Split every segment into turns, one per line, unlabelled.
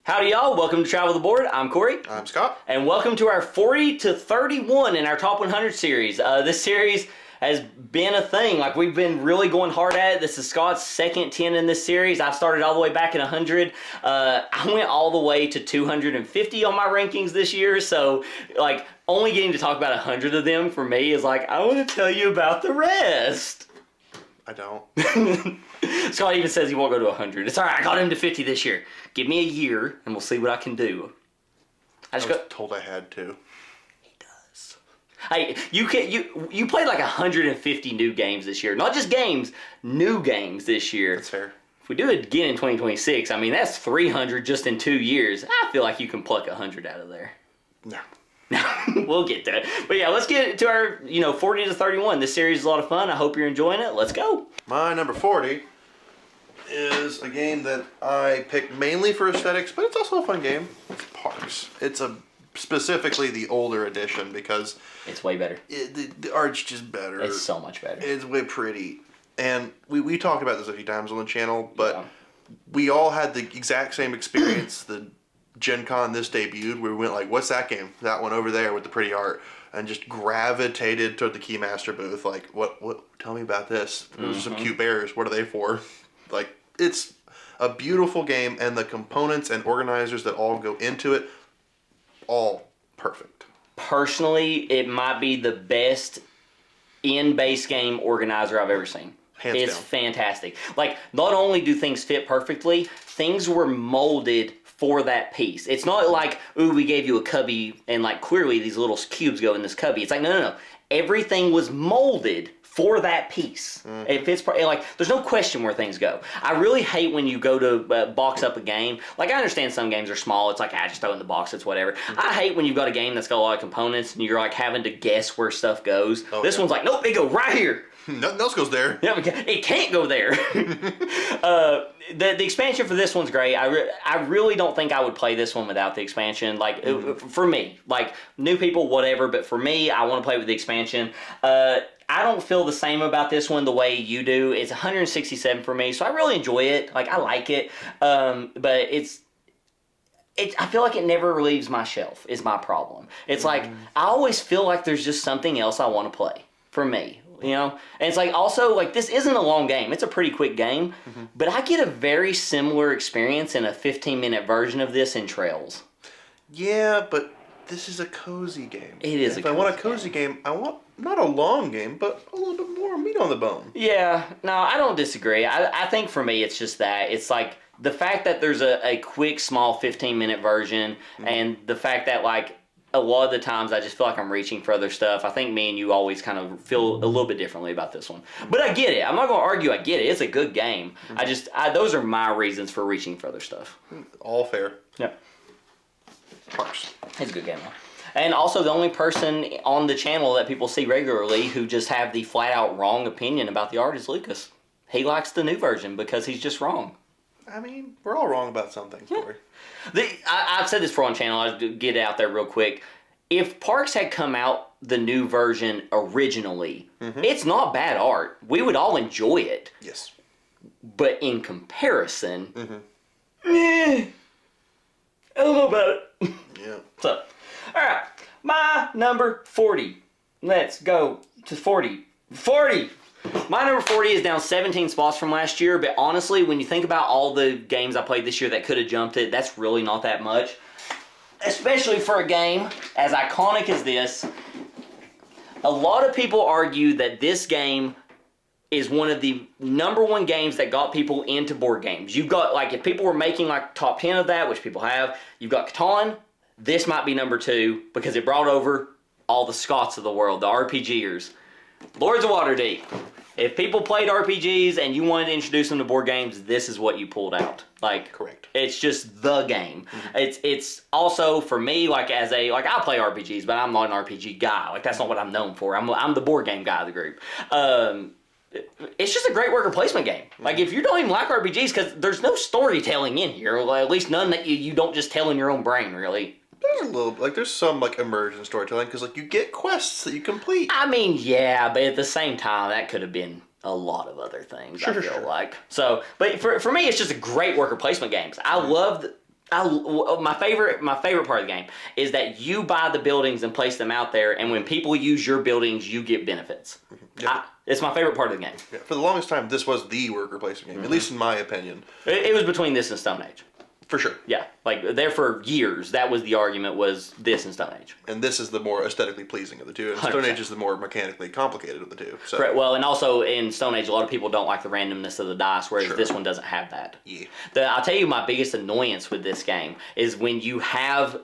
Howdy y'all, welcome to Travel the Board. I'm Corey.
I'm Scott.
And welcome to our 40 to 31 in our Top 100 series. This series has been a thing. Like, we've been really going hard at it. This is Scott's second 10 in this series. I started all the way back at 100. I went all the way to 250 on my rankings this year. So, like, only getting to talk about 100 of them for me is like, I want to tell you about the rest.
I don't.
Scott even says he won't go to 100. It's all right. I got him to 50 this year. Give me a year, and we'll see what I can do.
I was told I had to.
He does. Hey, you played like 150 new games this year. Not just games, new games this year.
That's fair.
If we do it again in 2026, I mean, that's 300 just in 2 years. I feel like you can pluck 100 out of there.
No.
We'll get to it. But yeah, let's get to our, 40 to 31. This series is a lot of fun. I hope you're enjoying it. Let's go.
My number 40 is a game that I picked mainly for aesthetics, but it's also a fun game. It's Parks. It's specifically the older edition because
it's way better.
The art's just better.
It's so much better.
It's way pretty. And we talked about this a few times on the channel, but we all had the exact same experience. The Gen Con this debuted, where we went like, what's that game? That one over there with the pretty art. And just gravitated toward the Keymaster booth. Like, what? Tell me about this. Those are some cute bears. What are they for? Like, it's a beautiful game, and the components and organizers that all go into it, all perfect.
Personally, it might be the best in-base game organizer I've ever seen. It's fantastic. Like, not only do things fit perfectly, things were molded for that piece. It's not like, ooh, we gave you a cubby and like clearly these little cubes go in this cubby. It's like, no. Everything was molded for that piece. It fits, like, there's no question where things go. I really hate when you go to box up a game. Like, I understand some games are small. It's like, just throw it in the box, it's whatever. I hate when you've got a game that's got a lot of components and you're like having to guess where stuff goes. This one's like, nope, it goes right here.
Nothing else goes there.
Yeah, it can't go there. The expansion for this one's great. I really don't think I would play this one without the expansion. Like, for me, like, new people, whatever, but for me, I want to play with the expansion. I don't feel the same about this one the way you do. It's 167 for me, so I really enjoy it. Like, I like it, but it's I feel like it never leaves my shelf is my problem. It's like, I always feel like there's just something else I want to play for me. And it's like, also, like, this isn't a long game. It's a pretty quick game, but I get a very similar experience in a 15-minute version of this in Trails.
Yeah, but this is a cozy game.
It is.
If I want a cozy game, I want not a long game, but a little bit more meat on the bone.
Yeah, no, I don't disagree. I think for me, it's just that. It's like the fact that there's a quick, small 15-minute version, and the fact that, like, a lot of the times I just feel like I'm reaching for other stuff. I think me and you always kind of feel a little bit differently about this one. But I get it. I'm not going to argue I get it. It's a good game. Those are my reasons for reaching for other stuff.
All fair.
Yep.
Parks.
It's a good game, though. And also the only person on the channel that people see regularly who just have the flat-out wrong opinion about the art is Lucas. He likes the new version because he's just wrong.
I mean, we're all wrong about some things, Corey.
I've said this before on channel. I'll get it out there real quick. If Parks had come out the new version originally, it's not bad art. We would all enjoy it.
Yes.
But in comparison, I don't know about it.
Yeah.
So, all right, my number 40. Let's go to 40. 40! My number 40 is down 17 spots from last year, but honestly, when you think about all the games I played this year that could have jumped it, that's really not that much. Especially for a game as iconic as this. A lot of people argue that this game is one of the #1 games that got people into board games. You've got, like, if people were making, like, top 10 of that, which people have, you've got Catan. This might be number 2 because it brought over all the Scots of the world, the RPGers. Lords of Waterdeep. If people played RPGs and you wanted to introduce them to board games, this is what you pulled out. Like,
correct.
It's just the game. It's also for me, like, I play RPGs, but I'm not an RPG guy. Like, that's not what I'm known for. I'm the board game guy of the group. It's just a great worker placement game. Like, if you don't even like RPGs, because there's no storytelling in here, or at least none that you don't just tell in your own brain, really.
There's a little, like, there's some, like, immersion storytelling, because, like, you get quests that you complete.
I mean, yeah, but at the same time, that could have been a lot of other things, I feel like. So, but for me, it's just a great worker placement game. I love My favorite part of the game is that you buy the buildings and place them out there, and when people use your buildings, you get benefits.
Yeah.
It's my favorite part of the game.
Yeah, for the longest time, this was the worker placement game, at least in my opinion.
It was between this and Stone Age.
For sure.
Yeah, like there for years, that was the argument, was this and Stone Age.
And this is the more aesthetically pleasing of the two, and
100%.
Stone Age is the more mechanically complicated of the two. So.
Correct. Well, and also in Stone Age, a lot of people don't like the randomness of the dice, whereas
Sure.
this one doesn't have that.
Yeah.
I'll tell you my biggest annoyance with this game is when you have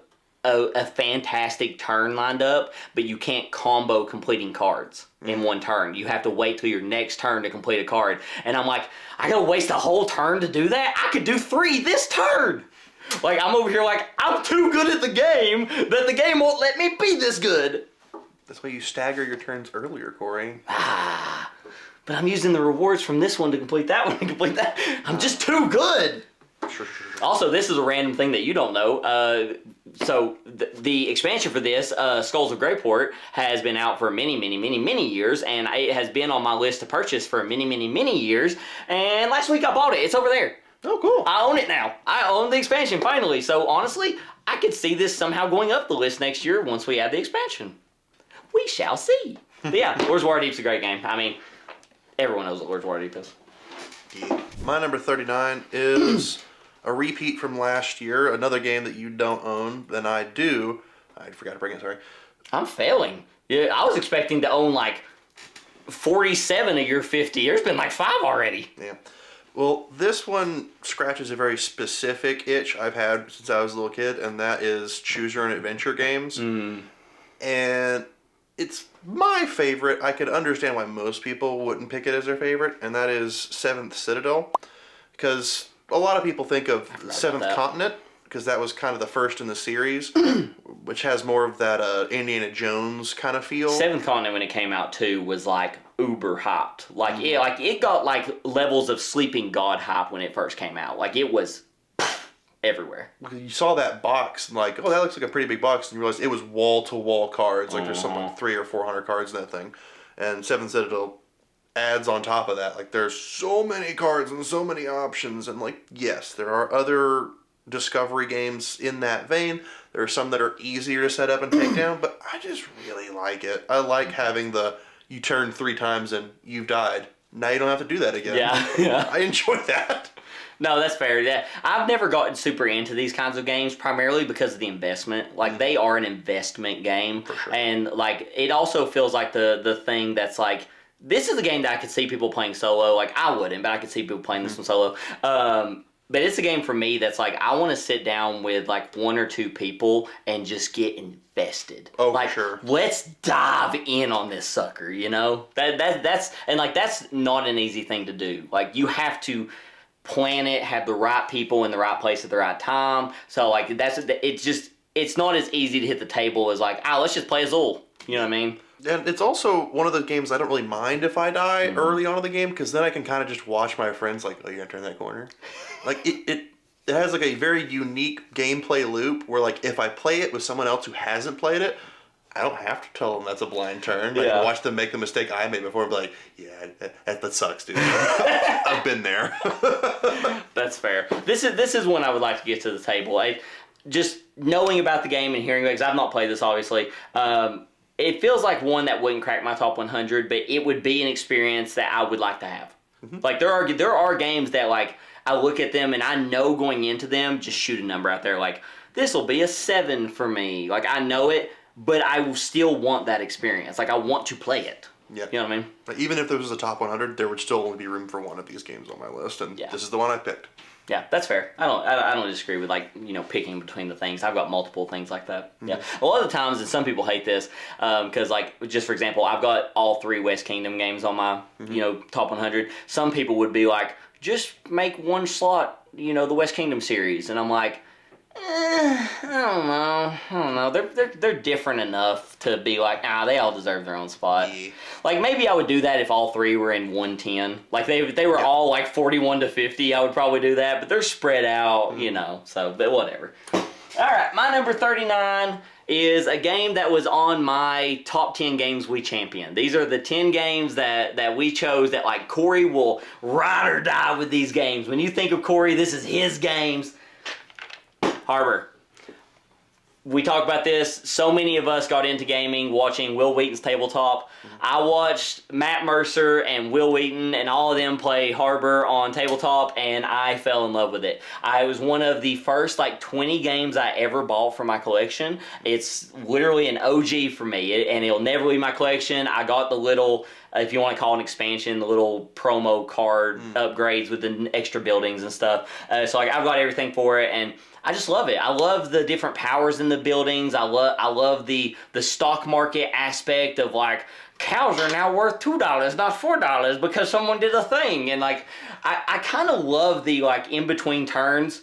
a fantastic turn lined up, but you can't combo completing cards in one turn. You have to wait till your next turn to complete a card. And I'm like, I gotta waste a whole turn to do that? I could do 3 this turn! Like, I'm over here like, I'm too good at the game that the game won't let me be this good.
That's why you stagger your turns earlier, Corey.
But I'm using the rewards from this one to complete that one to complete that. I'm just too good.
Sure.
Also, this is a random thing that you don't know. So the expansion for this, Skulls of Greyport, has been out for many years, and it has been on my list to purchase for many years. And last week I bought it. It's over there.
Oh, cool.
I own it now. I own the expansion finally. So honestly, I could see this somehow going up the list next year once we add the expansion. We shall see. But yeah, Lords of Waterdeep's a great game. I mean, everyone knows what Lords of Waterdeep is.
Yeah. My number 39 is a repeat from last year, another game that you don't own, than I do. I forgot to bring it, sorry.
I'm failing. Yeah, I was expecting to own like 47 of your 50. There's been like 5 already.
Yeah. Well, this one scratches a very specific itch I've had since I was a little kid, and that is choose your own adventure games. And it's my favorite. I could understand why most people wouldn't pick it as their favorite, and that is Seventh Citadel. Because a lot of people think of Seventh Continent, because that was kind of the first in the series, which has more of that Indiana Jones kind of feel.
Seventh Continent, when it came out too, was like uber hyped. Like it got like levels of Sleeping God hype when it first came out. Like it was everywhere.
You saw that box and like, oh, that looks like a pretty big box, and you realized it was wall to wall cards. Like there's something like 300 or 400 cards in that thing, and Seventh Citadel adds on top of that. Like there's so many cards and so many options, and like yes, there are other discovery games in that vein. There are some that are easier to set up and take down, but I just really like it. I like having you turn 3 times and you've died. Now you don't have to do that again.
Yeah.
I enjoy that.
No, that's fair. Yeah, I've never gotten super into these kinds of games, primarily because of the investment. Like, they are an investment game.
For sure.
And, like, it also feels like the thing that's, like, this is a game that I could see people playing solo. Like, I wouldn't, but I could see people playing this one solo. But it's a game for me that's, like, I want to sit down with, like, 1 or 2 people and just get invested.
Oh,
like,
for sure.
Let's dive in on this sucker, you know? That's not an easy thing to do. Like, you have to plan it, have the right people in the right place at the right time. So like it's not as easy to hit the table as like, let's just play Azul. You know what I mean?
And it's also one of the games I don't really mind if I die early on in the game, because then I can kind of just watch my friends like, oh, you're gonna turn that corner. Like it has like a very unique gameplay loop where like if I play it with someone else who hasn't played it, I don't have to tell them that's a blind turn. I can watch them make the mistake I made before and be like, yeah, that sucks, dude. I've been there.
That's fair. This is one I would like to get to the table. Just knowing about the game and hearing it, because I've not played this, obviously. It feels like one that wouldn't crack my top 100, but it would be an experience that I would like to have. Like, there are games that, like, I look at them and I know going into them, just shoot a number out there, like, this will be a 7 for me. Like, I know it, but I still want that experience. Like, I want to play it.
Yeah.
You know what I mean?
Like, even if there was a top 100, there would still only be room for one of these games on my list, and this is the one I picked.
Yeah, that's fair. I don't disagree with, like, you know, picking between the things. I've got multiple things like that. Yeah. A lot of the times, and some people hate this, because, like, just for example, I've got all 3 West Kingdom games on my, you know, top 100. Some people would be like, just make one slot, you know, the West Kingdom series. And I'm like, I don't know. They're different enough to be like, they all deserve their own spot.
Yeah.
Like, maybe I would do that if all 3 were in 110. Like, they were all like 41 to 50. I would probably do that, but they're spread out, you know. So, but whatever. All right, my number 39 is a game that was on my top 10 games we championed. These are the 10 games that we chose that, like, Corey will ride or die with these games. When you think of Corey, this is his games. Harbor. We talked about this. So many of us got into gaming watching Will Wheaton's Tabletop. I watched Matt Mercer and Will Wheaton and all of them play Harbor on Tabletop, and I fell in love with it. I was one of the first 20 games I ever bought for my collection. It's literally an OG for me, and it'll never leave my collection. I got the little, if you want to call it an expansion, the little promo card upgrades with the extra buildings and stuff. So I've got everything for it, and I just love it. I love the different powers in the buildings. I love the stock market aspect of cows are now worth $2, not $4, because someone did a thing. And I kind of love the in between turns.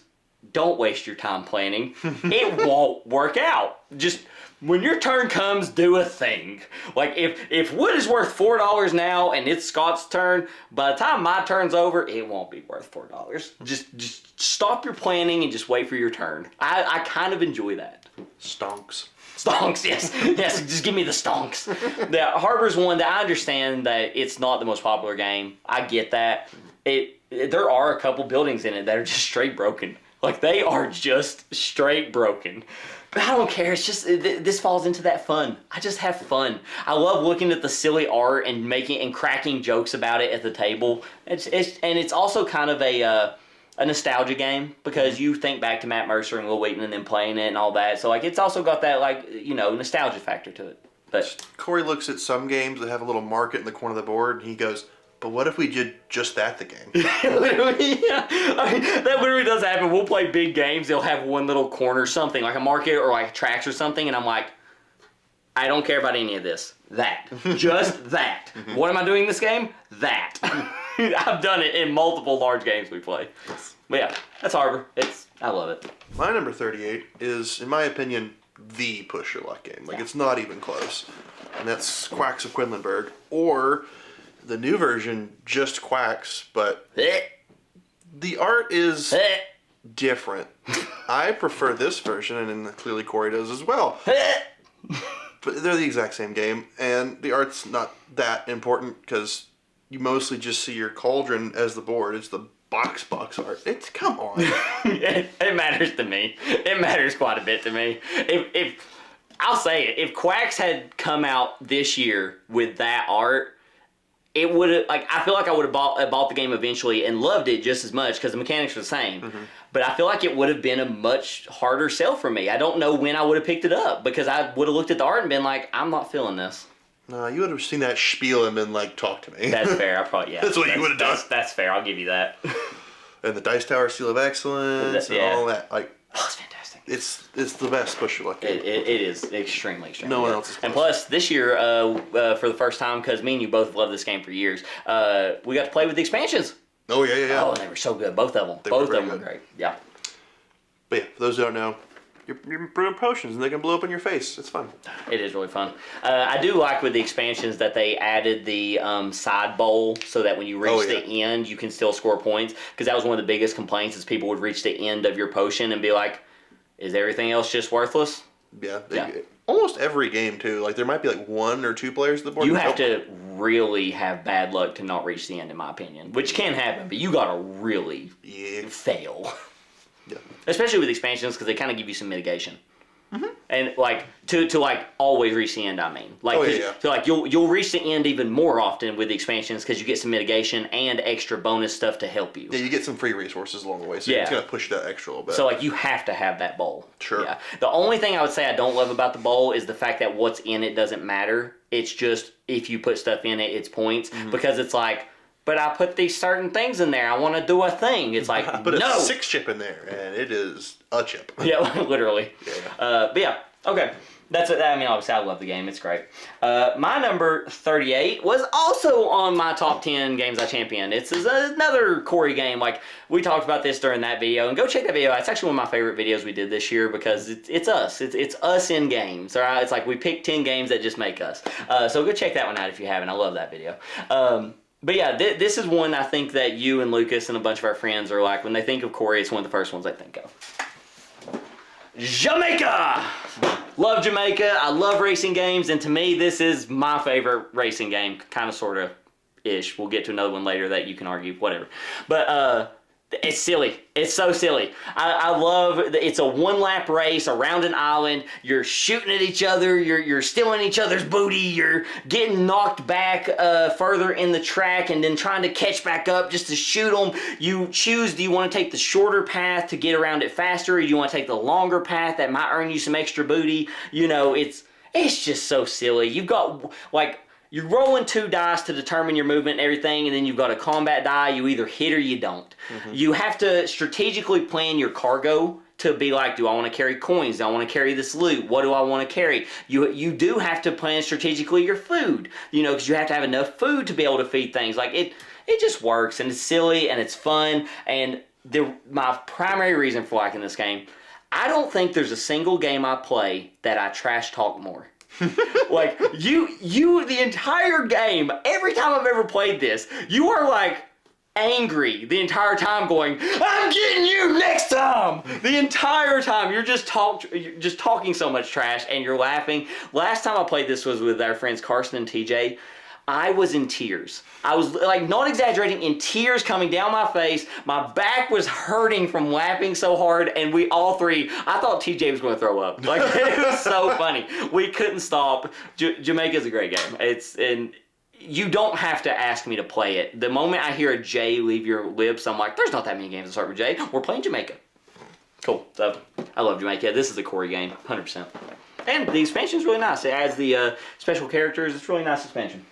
Don't waste your time planning. It won't work out. Just when your turn comes, do a thing. If wood is worth $4 now and it's Scott's turn, by the time my turn's over, it won't be worth $4. Just stop your planning and just wait for your turn. I kind of enjoy that.
Stonks.
Stonks, yes. Yes, just give me the stonks. The Harbor's one that I understand that it's not the most popular game. I get that. There are a couple buildings in it that are just straight broken. They are just straight broken. But I don't care. It's just, this falls into that fun. I just have fun. I love looking at the silly art and making and cracking jokes about it at the table. It's also kind of a nostalgia game because you think back to Matt Mercer and Will Wheaton and them playing it and all that. So it's also got that nostalgia factor to it. But
Corey looks at some games that have a little market in the corner of the board and he goes, but what if we did just that the game?
Literally, yeah. That literally does happen. We'll play big games. They'll have one little corner, something like a market or tracks or something, and I'm like, I don't care about any of this. That. Just that. What am I doing in this game? That. I've done it in multiple large games we play. But yeah, that's Harbor. I love it.
My number 38 is, in my opinion, the push your luck game. It's not even close. And that's Quacks of Quedlinburg, or the new version, just Quacks, but the art is different. I prefer this version, and clearly Corey does as well. But they're the exact same game, and the art's not that important because you mostly just see your cauldron as the board. It's the box art. Come on.
It matters to me. It matters quite a bit to me. If I'll say it, if Quacks had come out this year with that art, it would have, I feel like I would have bought the game eventually and loved it just as much because the mechanics are the same. Mm-hmm. But I feel like it would have been a much harder sell for me. I don't know when I would have picked it up because I would have looked at the art and been like, I'm not feeling this.
No, you would have seen that spiel and been like, talk to me.
That's fair. I probably, yeah.
That's what you would have done.
That's fair. I'll give you that.
And the Dice Tower Seal of Excellence and all that.
Oh, it's fantastic.
It's the best push your luck game.
It is extremely
No one
good.
else is close.
And plus, this year, for the first time, because me and you both have loved this game for years, we got to play with the expansions.
Oh, yeah.
Oh, they were so good. Both of them. Both of them were great. Yeah.
But yeah, for those who don't know, you're brewing potions and they can blow up in your face. It's fun.
It is really fun. I do like with the expansions that they added the side bowl so that when you reach the end, you can still score points. Because that was one of the biggest complaints is people would reach the end of your potion and be like, is everything else just worthless?
Yeah. Almost every game, too. There might be one or two players at the board.
You have to really have bad luck to not reach the end, in my opinion. Which can happen, but you got to really fail.
Yeah.
Especially with expansions because they kind of give you some mitigation. Mm-hmm. And to always reach the end, I mean. So you'll reach the end even more often with the expansions because you get some mitigation and extra bonus stuff to help you.
Yeah, you get some free resources along the way, so it's going to push that extra a little bit.
So you have to have that bowl.
Sure.
Yeah. The only thing I would say I don't love about the bowl is the fact that what's in it doesn't matter. It's just if you put stuff in it, it's points. Mm-hmm. Because it's but I put these certain things in there. I want to do a thing. It's
I put a 6 chip in there, and it is a chip.
Yeah, literally.
Yeah.
But yeah, okay. That's it. I mean, obviously, I love the game. It's great. My number 38 was also on my top 10 games I championed. It's another Corey game. We talked about this during that video, and go check that video. It's actually one of my favorite videos we did this year because it's us. It's us in games. All right. It's we pick 10 games that just make us. So go check that one out if you haven't. I love that video. But yeah, this is one I think that you and Lucas and a bunch of our friends are when they think of Corey, it's one of the first ones they think of. Jamaica! Love Jamaica. I love racing games, and to me, this is my favorite racing game. Kind of, sort of, ish. We'll get to another one later that you can argue, whatever. But It's silly. It's so silly. I love it's a one-lap race around an island. You're shooting at each other. You're stealing each other's booty. You're getting knocked back further in the track and then trying to catch back up just to shoot them. You choose, do you want to take the shorter path to get around it faster, or do you want to take the longer path that might earn you some extra booty? You know, it's just so silly. You've got, like, you're rolling 2 dice to determine your movement and everything, and then you've got a combat die. You either hit or you don't. You have to strategically plan your cargo to be like, do I want to carry coins? Do I want to carry this loot? What do I want to carry? You do have to plan strategically your food, you know, because you have to have enough food to be able to feed things. Like, it just works, and it's silly, and it's fun, and my primary reason for liking this game, I don't think there's a single game I play that I trash talk more. Like, you the entire game, every time I've ever played this, you are like angry the entire time going, I'm getting you next time! The entire time. You're just talking so much trash and you're laughing. Last time I played this was with our friends Carson and TJ. I was in tears. I was, like, not exaggerating, in tears coming down my face. My back was hurting from laughing so hard, and we all three, I thought TJ was going to throw up. Like, it was so funny. We couldn't stop. Jamaica's a great game. And you don't have to ask me to play it. The moment I hear a J leave your lips, I'm like, there's not that many games that start with J. We're playing Jamaica. Cool. So, I love Jamaica. This is a Corey game, 100%. And the expansion's really nice. It adds the special characters. It's a really nice expansion.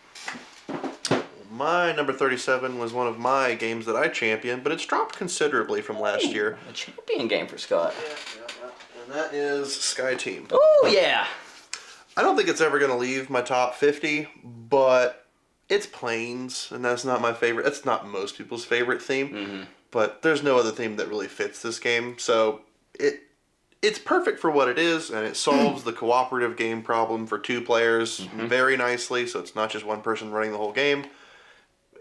My number 37 was one of my games that I championed, but it's dropped considerably from last year.
A champion game for Scott.
Yeah. And that is Sky Team.
Oh, yeah.
I don't think it's ever going to leave my top 50, but it's planes, and that's not my favorite. That's not most people's favorite theme, but there's no other theme that really fits this game, so it's perfect for what it is, and it solves the cooperative game problem for 2 players very nicely, so it's not just one person running the whole game.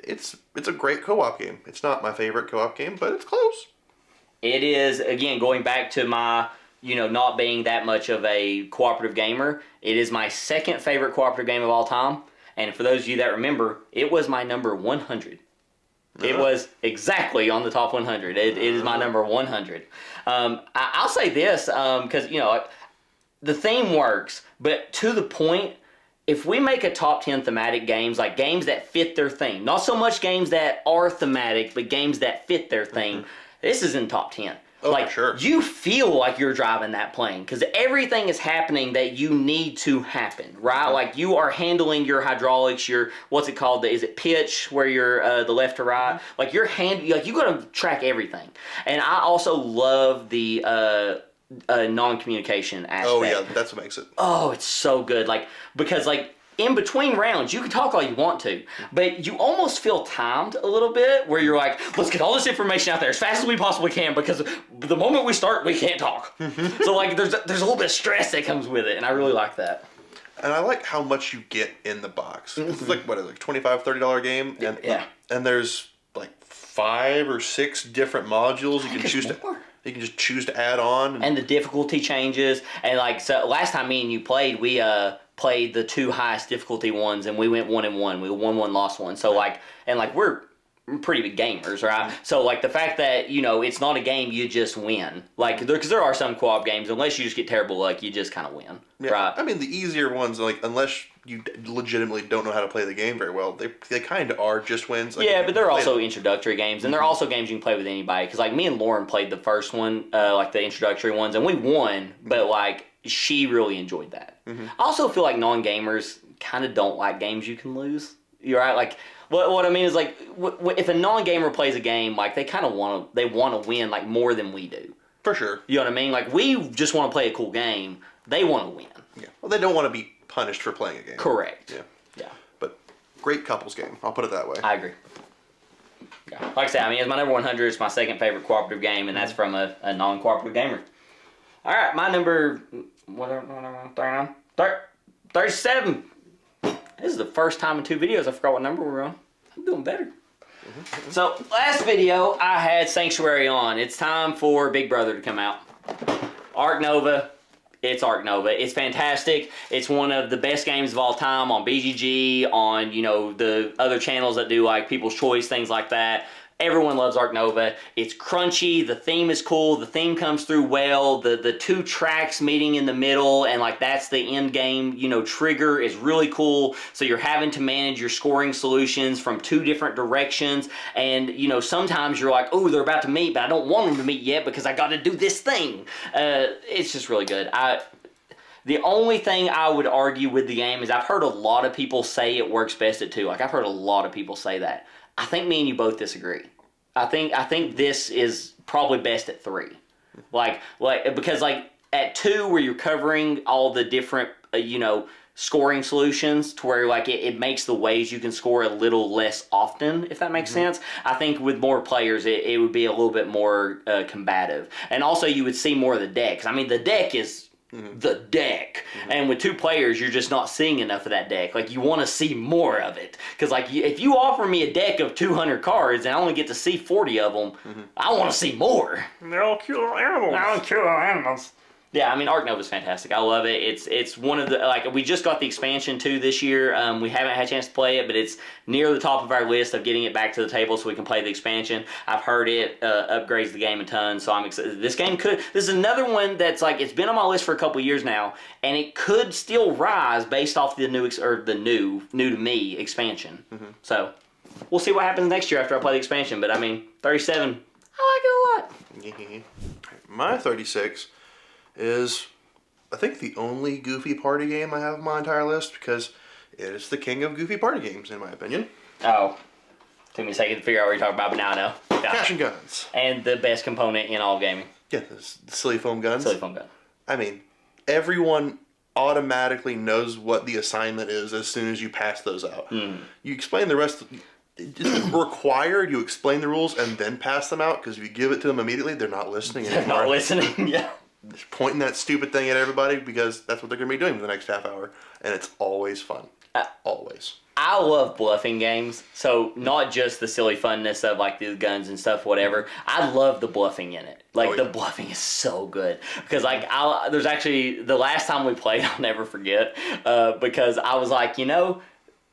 It's a great co-op game. It's not my favorite co-op game, but it's close.
It is, again, going back to my, not being that much of a cooperative gamer, it is my second favorite cooperative game of all time, and for those of you that remember, it was my number 100. It was exactly on the top 100. It is my number 100. I'll say this, because, the theme works, but to the point, if we make a top 10 thematic games, like games that fit their theme, not so much games that are thematic, but games that fit their theme, this is in top 10.
Oh,
like,
sure.
You feel like you're driving that plane because everything is happening that you need to happen, right? Like, you are handling your hydraulics, your, what's it called? Is it pitch, where you're the left to right? Like, you got to track everything. And I also love the non-communication aspect.
Oh, yeah, that's what makes it.
Oh, it's so good. Like, because, like, in between rounds, you can talk all you want to, but you almost feel timed a little bit, where you're like, let's get all this information out there as fast as we possibly can, because the moment we start, we can't talk. So, like, there's a little bit of stress that comes with it, and I really like that.
And I like how much you get in the box. It's like, what, like $25, $30 game? And, and there's, like, 5 or 6 different modules you can choose to... You can just choose to add on.
And the difficulty changes. And, like, so last time me and you played, we played the 2 highest difficulty ones, and we went 1-1. We won 1, lost 1. So, like, and, like, we're pretty big gamers, right? So, like, the fact that, it's not a game you just win. Like, because there are some co-op games, unless you just get terrible luck, you just kind of win, right?
I mean, the easier ones, like, unless you legitimately don't know how to play the game very well, they kind of are just wins. Like,
yeah, but they're also introductory games, and they're also games you can play with anybody. Because, like, me and Lauren played the first one, like the introductory ones, and we won, but, like, she really enjoyed that. I also feel like non-gamers kind of don't like games you can lose. You're right, like... What I mean is, like, if a non-gamer plays a game, like, they kind of want to win, like, more than we do.
For sure.
You know what I mean? Like, we just want to play a cool game. They want to win.
Yeah. Well, they don't want to be punished for playing a game.
Correct.
Yeah. But great couples game. I'll put it that way.
I agree. Yeah. Like I said, I mean, it's my number 100. It's my second favorite cooperative game, and that's from a non-cooperative gamer. All right, my number, 37. This is the first time in 2 videos I forgot what number we're on. I'm doing better. So, last video, I had Sanctuary on. It's time for Big Brother to come out. Ark Nova. It's Ark Nova. It's fantastic. It's one of the best games of all time on BGG, on, the other channels that do, like, People's Choice, things like that. Everyone loves Arc Nova. It's crunchy. The theme is cool. The theme comes through well. The two tracks meeting in the middle, and like that's the end game, trigger is really cool. So you're having to manage your scoring solutions from two different directions. And, sometimes you're like, oh, they're about to meet, but I don't want them to meet yet because I got to do this thing. It's just really good. The only thing I would argue with the game is I've heard a lot of people say it works best at 2. Like, I've heard a lot of people say that. I think me and you both disagree. I think this is probably best at 3. Because at 2 where you're covering all the different, scoring solutions to where it makes the ways you can score a little less often, if that makes sense. I think with more players it would be a little bit more combative. And also you would see more of the deck. 'Cause, I mean, the deck is the deck, and with 2 players you're just not seeing enough of that deck. Like, you want to see more of it, because if you offer me a deck of 200 cards and I only get to see 40 of them, I want to see more.
They're all cute little animals.
Yeah, I mean, Arc Nova's fantastic. I love it. It's one of the, we just got the expansion too this year. We haven't had a chance to play it, but it's near the top of our list of getting it back to the table so we can play the expansion. I've heard it upgrades the game a ton, so I'm excited. This is another one that's it's been on my list for a couple years now, and it could still rise based off the new to me expansion. So we'll see what happens next year after I play the expansion. But I mean, 37, I like it a lot.
My 36 is, I think, the only Goofy party game I have on my entire list, because it is the king of Goofy party games, in my opinion.
Oh. Took me a second to figure out what you're talking about, but now I know. Yeah.
Cash and guns.
And the best component in all gaming.
Yeah, the silly foam guns.
Silly foam gun.
I mean, everyone automatically knows what the assignment is as soon as you pass those out. You explain the rest. It's required you explain the rules and then pass them out, because if you give it to them immediately, they're not listening anymore.
They're not listening, yeah.
Just pointing that stupid thing at everybody, because that's what they're going to be doing for the next half hour. And it's always fun. Always.
I love bluffing games. So not just the silly funness of the guns and stuff, whatever. I love the bluffing in it. The bluffing is so good. Because there's actually, the last time we played, I'll never forget, because I was like,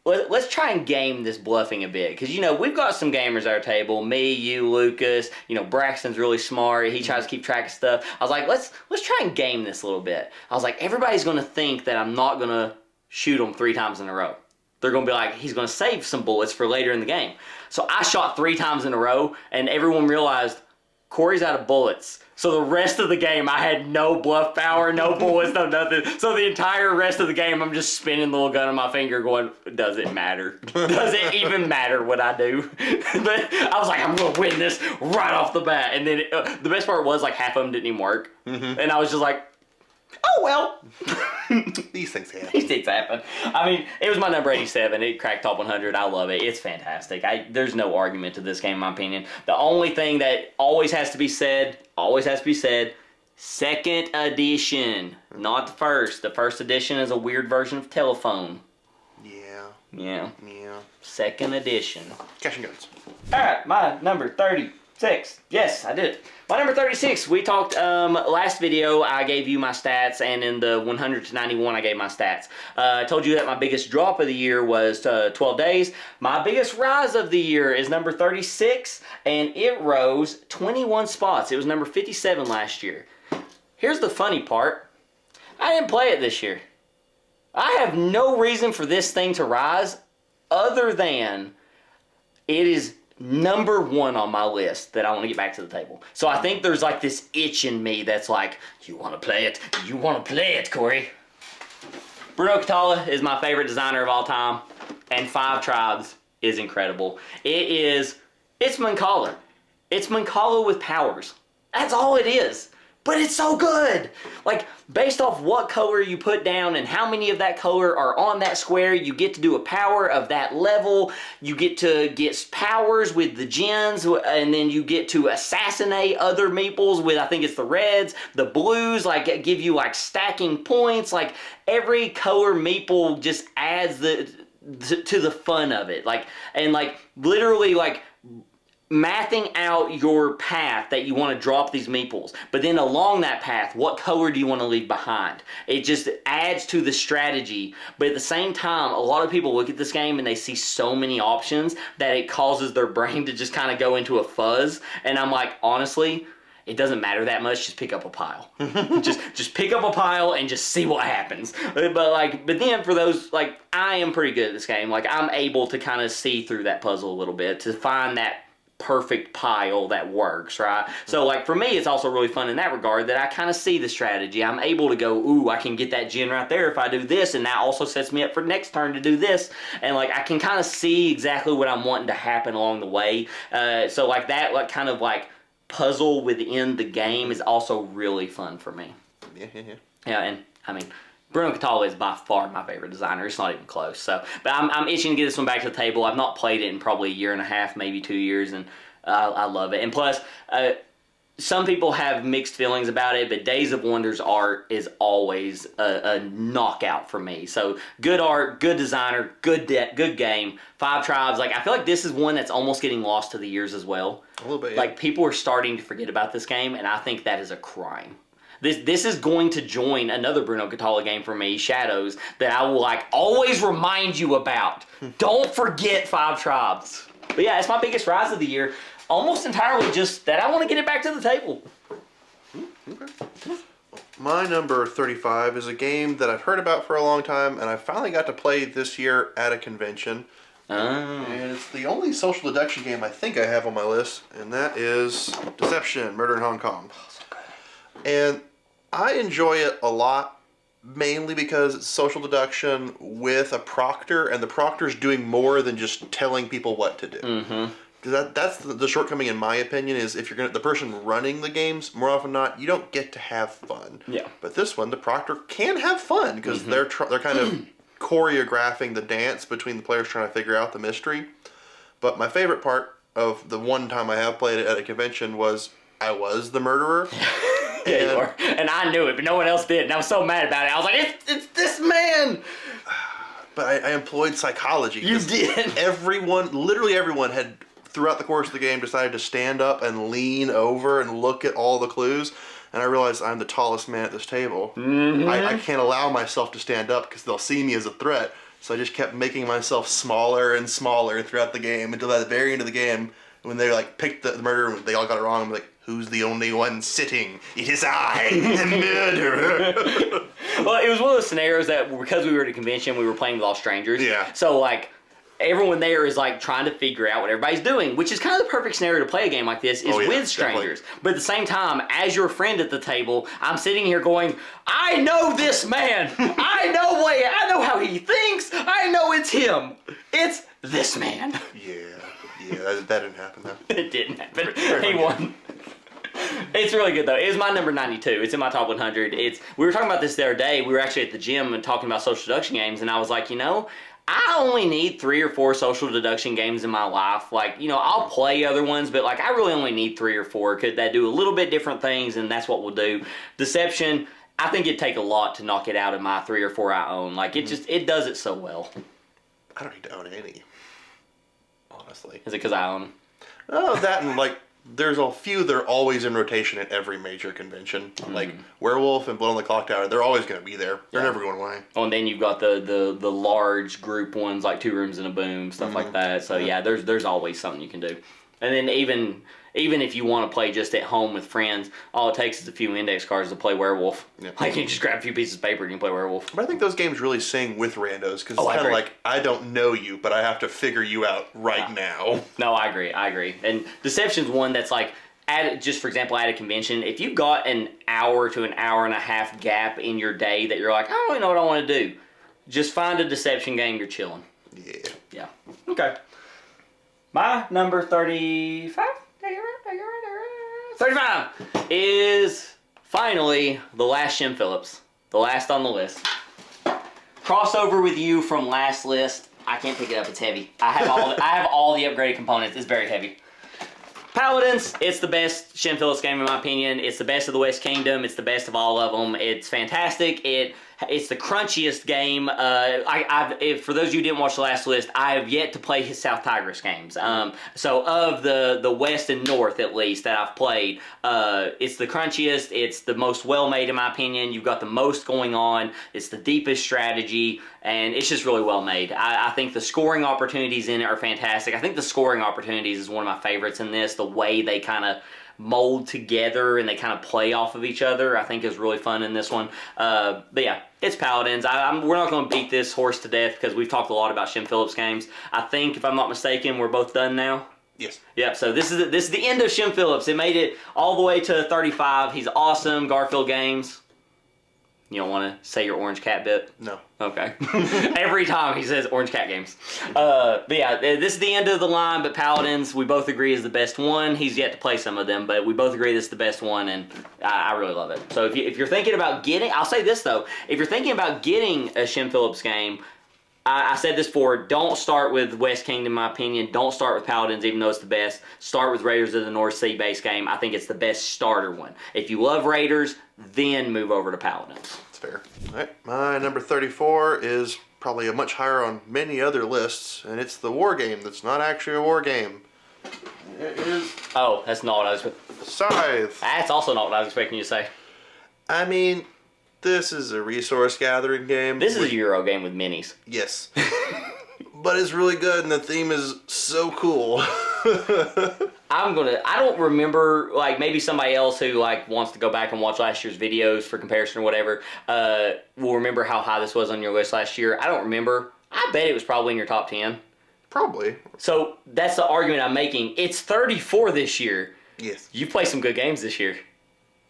let's try and game this bluffing a bit. Because, we've got some gamers at our table. Me, you, Lucas. Braxton's really smart. He tries to keep track of stuff. I was like, let's try and game this a little bit. I was like, everybody's going to think that I'm not going to shoot them 3 times in a row. They're going to be like, he's going to save some bullets for later in the game. So I shot 3 times in a row, and everyone realized Corey's out of bullets. So the rest of the game, I had no bluff power, no bullets, no nothing. So the entire rest of the game, I'm just spinning the little gun on my finger going, does it matter? Does it even matter what I do? But I was like, I'm going to win this right off the bat. And then the best part was half of them didn't even work. And I was just like, oh, well.
These things happen.
These things happen. I mean, it was my number 87. It cracked top 100. I love it. It's fantastic. There's no argument to this game, in my opinion. The only thing that always has to be said, second edition, not the first. The first edition is a weird version of telephone. Yeah. Second edition.
Cash and guns.
All right, my number 36. Yes, I did. My number 36, we talked last video, I gave you my stats, and in the 100 to 91, I gave my stats. I told you that my biggest drop of the year was 12 days. My biggest rise of the year is number 36, and it rose 21 spots. It was number 57 last year. Here's the funny part. I didn't play it this year. I have no reason for this thing to rise other than it is number 1 on my list that I want to get back to the table. So I think there's this itch in me that's like, you want to play it? You want to play it, Corey? Bruno Catala is my favorite designer of all time, and 5 Tribes is incredible. It's Mancala. It's Mancala with powers. That's all it is. But it's so good. Based off what color you put down and how many of that color are on that square, you get to do a power of that level. You get to get powers with the gens, and then you get to assassinate other meeples with, I think it's the reds, the blues, give you stacking points. Every color meeple just adds to the fun of it. Literally mathing out your path that you want to drop these meeples, but then along that path, what color do you want to leave behind? It just adds to the strategy, but at the same time, a lot of people look at this game and they see so many options that it causes their brain to just kind of go into a fuzz, and I'm like, honestly, it doesn't matter that much. Just pick up a pile. just pick up a pile and just see what happens. But then for those, like, I am pretty good at this game. Like, I'm able to kind of see through that puzzle a little bit to find that perfect pile that works, right? So, like, for me, it's also really fun in that regard that I kind of see the strategy. I'm able to go, ooh, I can get that gen right there if I do this, and that also sets me up for next turn to do this. And, like, I can kind of see exactly what I'm wanting to happen along the way. So, like, that, like, kind of, like, puzzle within the game is also really fun for me. Yeah, and, I mean, Bruno Catala is by far my favorite designer. It's not even close. So, but I'm itching to get this one back to the table. I've not played it in probably a year and a half, maybe 2 years, and I love it. And plus, some people have mixed feelings about it, but Days of Wonder's art is always a knockout for me. So, good art, good designer, good game. 5 Tribes. Like, I feel like this is one that's almost getting lost to the years as well.
A little bit, yeah.
Like, people are starting to forget about this game, and I think that is a crime. This is going to join another Bruno Catala game for me, Shadows, that I will, like, always remind you about. Don't forget 5 Tribes. But yeah, it's my biggest rise of the year. Almost entirely just that I want to get it back to the table.
Okay. My number 35 is a game that I've heard about for a long time, and I finally got to play this year at a convention. And it's the only social deduction game I think I have on my list, and that is Deception, Murder in Hong Kong. And I enjoy it a lot, mainly because it's social deduction with a proctor, and the proctor's doing more than just telling people what to do. Because that's the shortcoming, in my opinion, is if you're the person running the games, more often than not, you don't get to have fun.
Yeah.
But this one, the proctor can have fun, because they're kind of choreographing the dance between the players trying to figure out the mystery. But my favorite part of the one time I have played it at a convention was I was the murderer.
Yeah, you are. And I knew it, but no one else did. And I was so mad about it. I was like, it's this man!
But I employed psychology.
You did.
Literally everyone had, throughout the course of the game, decided to stand up and lean over and look at all the clues. And I realized I'm the tallest man at this table. I can't allow myself to stand up because they'll see me as a threat. So I just kept making myself smaller and smaller throughout the game until at the very end of the game, when they like picked the murderer and they all got it wrong, I'm like, who's the only one sitting? It is I, the murderer.
Well, it was one of those scenarios that because we were at a convention, we were playing with all strangers.
Yeah.
So, like, everyone there is, like, trying to figure out what everybody's doing, which is kind of the perfect scenario to play a game like this, is with strangers. Definitely. But at the same time, as your friend at the table, I'm sitting here going, I know this man. I know how he thinks. I know it's him. It's this man.
Yeah, that didn't happen, though.
It didn't happen. He won. It's really good, though. It is my number 92. It's in my top 100. We were talking about this the other day. We were actually at the gym and talking about social deduction games, and I was like, I only need 3 or 4 social deduction games in my life. Like, I'll play other ones, but, like, I really only need 3 or 4 that do a little bit different things, and that's what we'll do. Deception, I think it'd take a lot to knock it out of my 3 or 4 I own. Like, it does it so well.
I don't need to own any. Honestly.
Is it because I own them?
Oh, that and, like, there's a few that are always in rotation at every major convention. Like Werewolf and Blood on the Clock Tower, they're always going to be there. They're never going away.
Oh, and then you've got the large group ones like Two Rooms and a Boom, stuff like that. So yeah, there's always something you can do. And then even if you want to play just at home with friends, all it takes is a few index cards to play Werewolf. Yeah. Like, you just grab a few pieces of paper and you can play Werewolf.
But I think those games really sing with randos, because it's kind of like, I don't know you, but I have to figure you out right now. No,
I agree. And Deception's one that's like, just for example, at a convention, if you've got an hour to an hour and a half gap in your day that you're like, I don't really know what I want to do, just find a Deception game, you're chilling. Yeah. Okay. My number 35? 35 is finally The Last Shem Phillips. The last on the list. Crossover with you from last list. I can't pick it up, it's heavy. I have all the upgraded components. It's very heavy. Paladins, it's the best Shem Phillips game in my opinion. It's the best of the West Kingdom. It's the best of all of them. It's fantastic. It's the crunchiest game. For those of you who didn't watch the last list, I have yet to play his South Tigris games. So of the West and North, at least, that I've played, it's the crunchiest. It's the most well-made, in my opinion. You've got the most going on. It's the deepest strategy, and it's just really well-made. I think the scoring opportunities in it are fantastic. I think the scoring opportunities is one of my favorites in this. The way they kind of mold together and they kind of play off of each other, I think is really fun in this one. But yeah, it's Paladins. We're not going to beat this horse to death because we've talked a lot about Shem Phillips games. I think, if I'm not mistaken, we're both done now.
Yes.
Yep, so this is the end of Shem Phillips. It made it all the way to 35. He's awesome. Garfield Games. You don't want to say your Orange Cat bit?
No.
Okay. Every time he says Orange Cat Games. But yeah, this is the end of the line, but Paladins, we both agree, is the best one. He's yet to play some of them, but we both agree this is the best one, and I really love it. So if you're thinking about getting, I'll say this though, if you're thinking about getting a Shem Phillips game, I said this before, don't start with West Kingdom, in my opinion. Don't start with Paladins, even though it's the best. Start with Raiders of the North Sea base game. I think it's the best starter one. If you love Raiders, then move over to Paladins.
That's fair. All right, my number 34 is probably a much higher on many other lists, and it's the war game that's not actually a war game. It is
Oh, that's not what I was...
Scythe.
That's also not what I was expecting you to say.
I mean, this is a resource gathering game.
This is a Euro game with minis.
Yes. But it's really good, and the theme is so cool.
I don't remember, like, maybe somebody else who, like, wants to go back and watch last year's videos for comparison or whatever, will remember how high this was on your list last year. I don't remember. I bet it was probably in your top 10.
Probably.
So, that's the argument I'm making. It's 34 this year.
Yes.
You played some good games this year.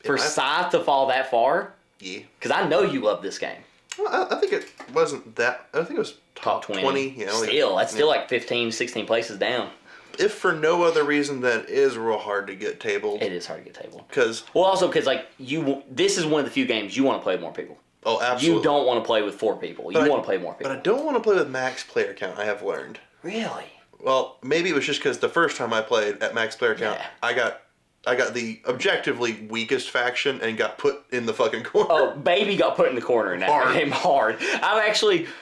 For
Yeah,
Scythe to fall that far?
Yeah.
Because I know you love this game.
Well, I think it wasn't that. I think it was top 20. You know,
Still, that's still like 15, 16 places down.
If for no other reason than it is real hard to get tabled.
It is hard to get tabled.
Because
also because like this is one of the few games you want to play with more people.
Oh, absolutely.
You don't want to play with 4 people. You want to play with more people.
But I don't want to play with max player count. I have learned.
Really?
Well, maybe it was just because the first time I played at max player count, I got the objectively weakest faction and got put in the fucking corner.
Oh, baby got put in the corner in that game hard.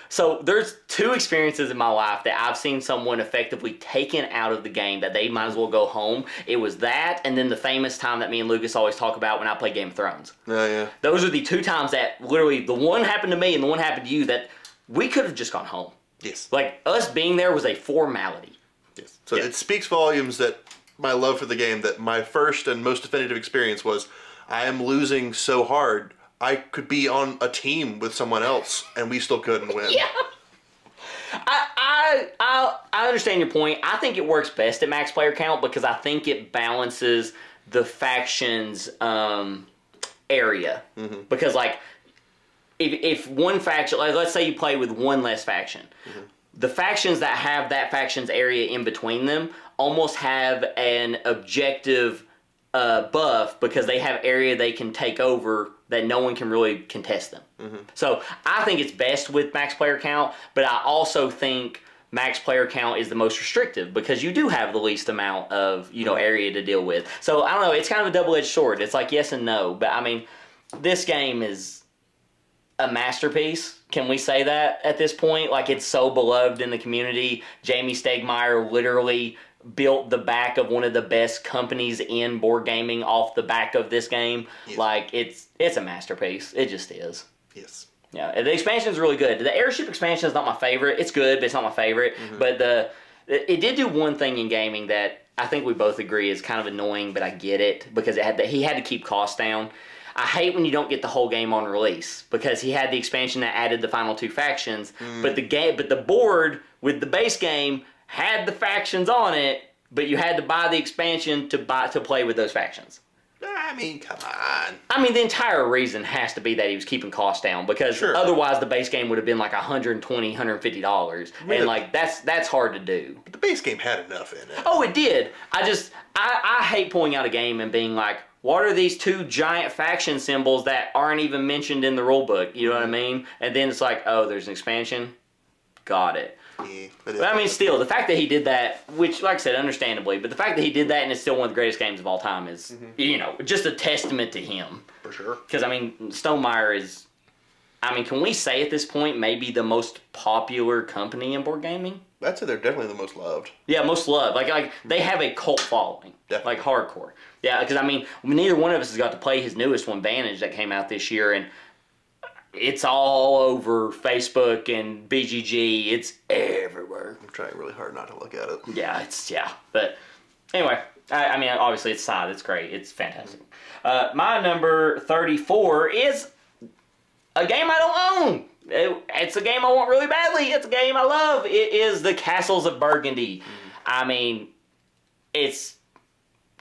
So there's 2 experiences in my life that I've seen someone effectively taken out of the game that they might as well go home. It was that, and then the famous time that me and Lucas always talk about when I play Game of Thrones.
Oh, yeah.
Those are the 2 times that literally, the one happened to me and the one happened to you, that we could have just gone home.
Yes.
Like, us being there was a formality.
Yes. So it speaks volumes that my love for the game, that my first and most definitive experience was, I am losing so hard. I could be on a team with someone else and we still couldn't win.
Yeah. I understand your point. I think it works best at max player count because I think it balances the factions area. Mm-hmm. Because like if one faction, like let's say you play with one less faction, mm-hmm. the factions that have that faction's area in between them almost have an objective buff because they have area they can take over that no one can really contest them. Mm-hmm. So I think it's best with max player count, but I also think max player count is the most restrictive because you do have the least amount of area to deal with. So I don't know, it's kind of a double-edged sword. It's like yes and no, but I mean, this game is a masterpiece. Can we say that at this point? Like, it's so beloved in the community. Jamie Stegmaier literally built the back of one of the best companies in board gaming off the back of this game. Yes. Like, it's a masterpiece. It just is.
Yes.
Yeah, the expansion is really good. The airship expansion is not my favorite. It's good, but it's not my favorite. Mm-hmm. But it did do one thing in gaming that I think we both agree is kind of annoying, but I get it because he had to keep costs down. I hate when you don't get the whole game on release because he had the expansion that added the final 2 factions, but the board with the base game had the factions on it, but you had to buy the expansion to play with those factions.
I mean, come on.
I mean, the entire reason has to be that he was keeping costs down because otherwise the base game would have been like $120, $150, and like that's hard to do.
But the base game had enough in it.
Oh, it did. I hate pulling out a game and being like, what are these 2 giant faction symbols that aren't even mentioned in the rulebook? You know what I mean? And then it's like, oh, there's an expansion. got it.
Yeah,
But I mean, still, the fact that he did that, which, like I said, understandably, but the fact that he did that and it's still one of the greatest games of all time is, just a testament to him.
For sure.
Because, I mean, Stonemaier is, can we say at this point maybe the most popular company in board gaming?
I'd say they're definitely the most loved.
Yeah, most loved. Like they have a cult following.
Definitely.
Like hardcore. Yeah, because neither one of us has got to play his newest one, Vantage, that came out this year, and it's all over Facebook and BGG. It's everywhere.
I'm trying really hard not to look at it.
Yeah. But anyway, obviously it's Scythe. It's great. It's fantastic. My number 34 is a game I don't own. It's a game I want really badly. It's a game I love. It is the Castles of Burgundy. It's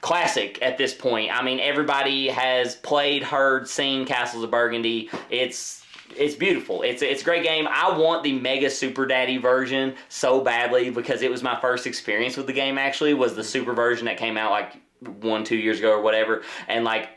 classic at this point. Everybody has played, heard, seen Castles of Burgundy. It's beautiful. It's a great game. I want the Mega Super Daddy version so badly because it was my first experience with the game, actually, was the Super version that came out like 1-2 years ago or whatever. And like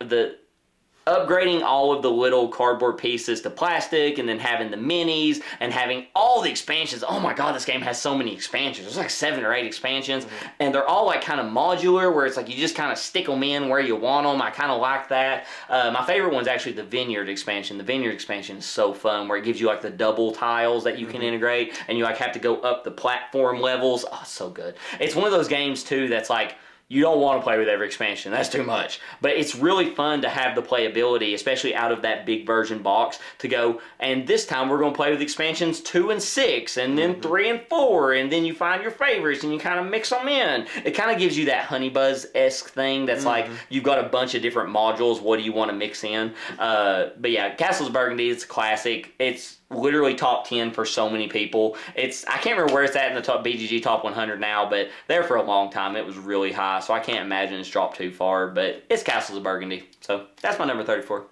upgrading all of the little cardboard pieces to plastic and then having the minis and having all the expansions. Oh my god, this game has so many expansions. There's like 7 or 8 expansions and they're all like kind of modular where it's like you just kind of stick them in where you want them. I kind of like that. My favorite one's actually the Vineyard expansion. The Vineyard expansion is so fun where it gives you like the double tiles that you can integrate and you like have to go up the platform levels. Oh, it's so good. It's one of those games too that's like you don't want to play with every expansion. That's too much. But it's really fun to have the playability, especially out of that big version box, to go, and this time we're going to play with expansions 2 and 6, and then 3 and 4, and then you find your favorites, and you kind of mix them in. It kind of gives you that Honey Buzz-esque thing that's like, you've got a bunch of different modules. What do you want to mix in? But yeah, Castles of Burgundy, it's a classic. It's literally top 10 for so many people. I can't remember where it's at in the top BGG top 100 now, but there for a long time it was really high, so I can't imagine it's dropped too far, but it's Castles of Burgundy. So that's my number 34.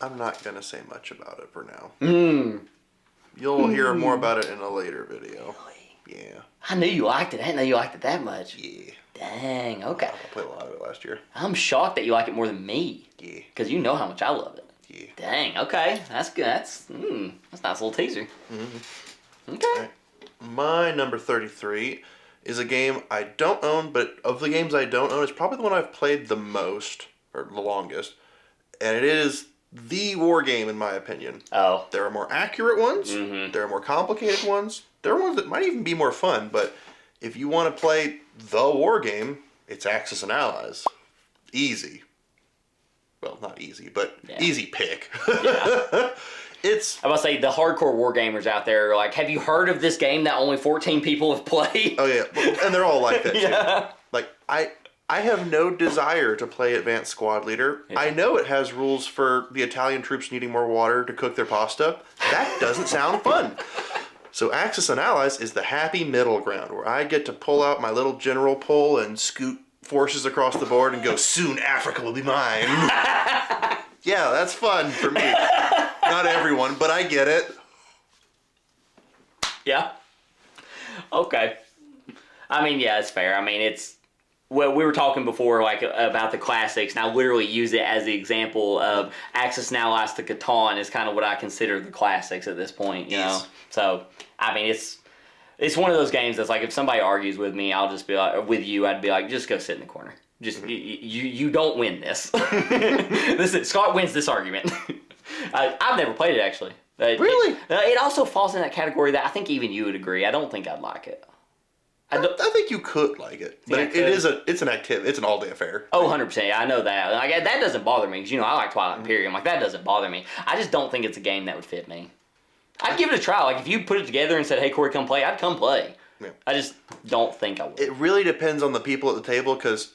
I'm not going to say much about it for now. You'll hear more about it in a later video. Really? Yeah.
I knew you liked it. I didn't know you liked it that much.
Yeah.
Dang, okay.
I played a lot of it last year.
I'm shocked that you like it more than me.
Yeah.
Because you know how much I love it.
Yeah.
Dang, okay. That's good. That's a nice little teaser. Okay.
Right. My number 33 is a game I don't own, but of the games I don't own, it's probably the one I've played the most, or the longest, and it is the war game in my opinion.
Oh.
There are more accurate ones, there are more complicated ones, there are ones that might even be more fun, but if you want to play the war game, it's Axis and Allies. Easy. Well, not easy, but easy pick.
Yeah.
It's...
I must say, the hardcore war gamers out there are like, have you heard of this game that only 14 people have played?
Oh, yeah. And they're all like that, too.
Yeah.
Like, I have no desire to play Advanced Squad Leader. Yeah. I know it has rules for the Italian troops needing more water to cook their pasta. That doesn't sound fun. So Axis and Allies is the happy middle ground, where I get to pull out my little general pole and scoot forces across the board and go, soon Africa will be mine. Yeah, that's fun for me. Not everyone, but I get it.
Yeah. Okay. Yeah, it's fair. It's... Well, we were talking before, like, about the classics, and I literally use it as the example of Axis and Allies to Catan is kind of what I consider the classics at this point, you know? So, it's one of those games that's like, if somebody argues with me, I'll just be like, with you, I'd be like, just go sit in the corner. Just, you don't win this. Scott wins this argument. I've never played it, actually.
Really?
It also falls in that category that I think even you would agree. I don't think I'd like it.
I think you could like it, but it's an activity. It's an all-day affair.
Oh, 100%. Yeah, I know that. Like, that doesn't bother me, because, I like Twilight Imperium. Like, that doesn't bother me. I just don't think it's a game that would fit me. I'd give it a try. Like, if you put it together and said, hey, Corey, come play, I'd come play. Yeah. I just don't think I would.
It really depends on the people at the table, because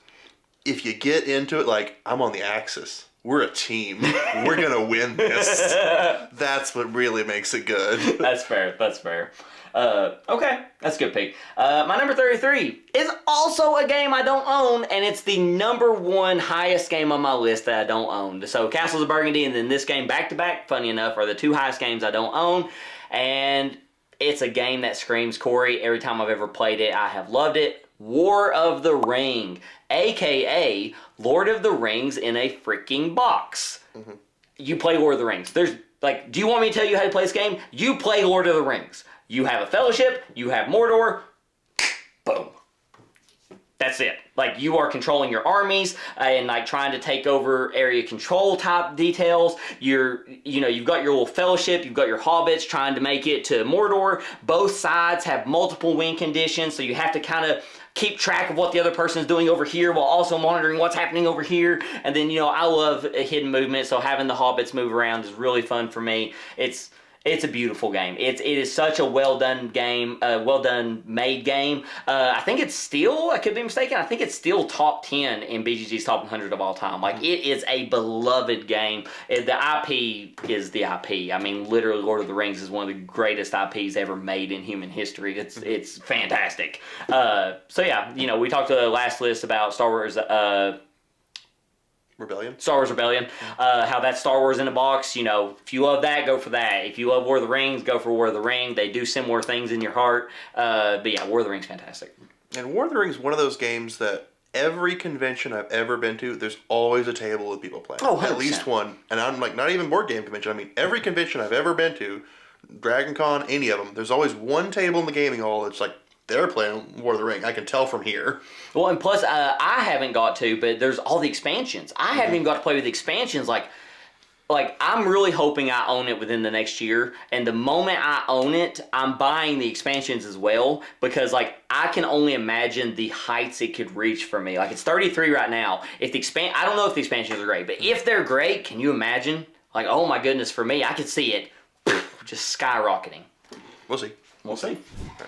if you get into it, like, I'm on the Axis. We're a team. We're going to win this. That's what really makes it good.
That's fair. That's fair. Okay, that's a good pick. My number 33 is also a game I don't own, and it's the number 1 highest game on my list that I don't own. So Castles of Burgundy and then this game back-to-back, funny enough, are the 2 highest games I don't own, and it's a game that screams Corey. Every time I've ever played it, I have loved it. War of the Ring, a.k.a. Lord of the Rings in a freaking box. You play Lord of the Rings. There's Like, do you want me to tell you how to play this game? You play Lord of the Rings. You have a fellowship, you have Mordor, boom. That's it. Like, you are controlling your armies and like trying to take over area control type details. You've got your little fellowship, you've got your hobbits trying to make it to Mordor. Both sides have multiple win conditions, so you have to kind of keep track of what the other person is doing over here while also monitoring what's happening over here. And then, I love a hidden movement, so having the hobbits move around is really fun for me. It's a beautiful game. It is such a well done game, well done made game. I think it's still, I could be mistaken, I think it's still top 10 in BGG's top 100 of all time. Like, it is a beloved game. The IP is the IP. I mean, literally, Lord of the Rings is one of the greatest IPs ever made in human history. It's fantastic. So yeah, we talked to the last list about Star Wars. Star Wars Rebellion. How that's Star Wars in a box. If you love that, go for that. If you love War of the Rings, go for War of the Ring. They do similar things in your heart. But yeah, War of the Ring's fantastic.
And War of the Rings is one of those games that every convention I've ever been to, there's always a table with people playing.
Oh, 100%.
At least one. And I'm like, not even board game convention. I mean, every convention I've ever been to, Dragon Con, any of them, there's always one table in the gaming hall that's like, they're playing War of the Ring. I can tell from here.
Well, and plus, I haven't got to, but there's all the expansions. I haven't even got to play with the expansions. Like I'm really hoping I own it within the next year. And the moment I own it, I'm buying the expansions as well. Because, I can only imagine the heights it could reach for me. Like, it's 33 right now. I don't know if the expansions are great, but if they're great, can you imagine? Like, oh my goodness, for me, I could see it just skyrocketing.
We'll see.
We'll see.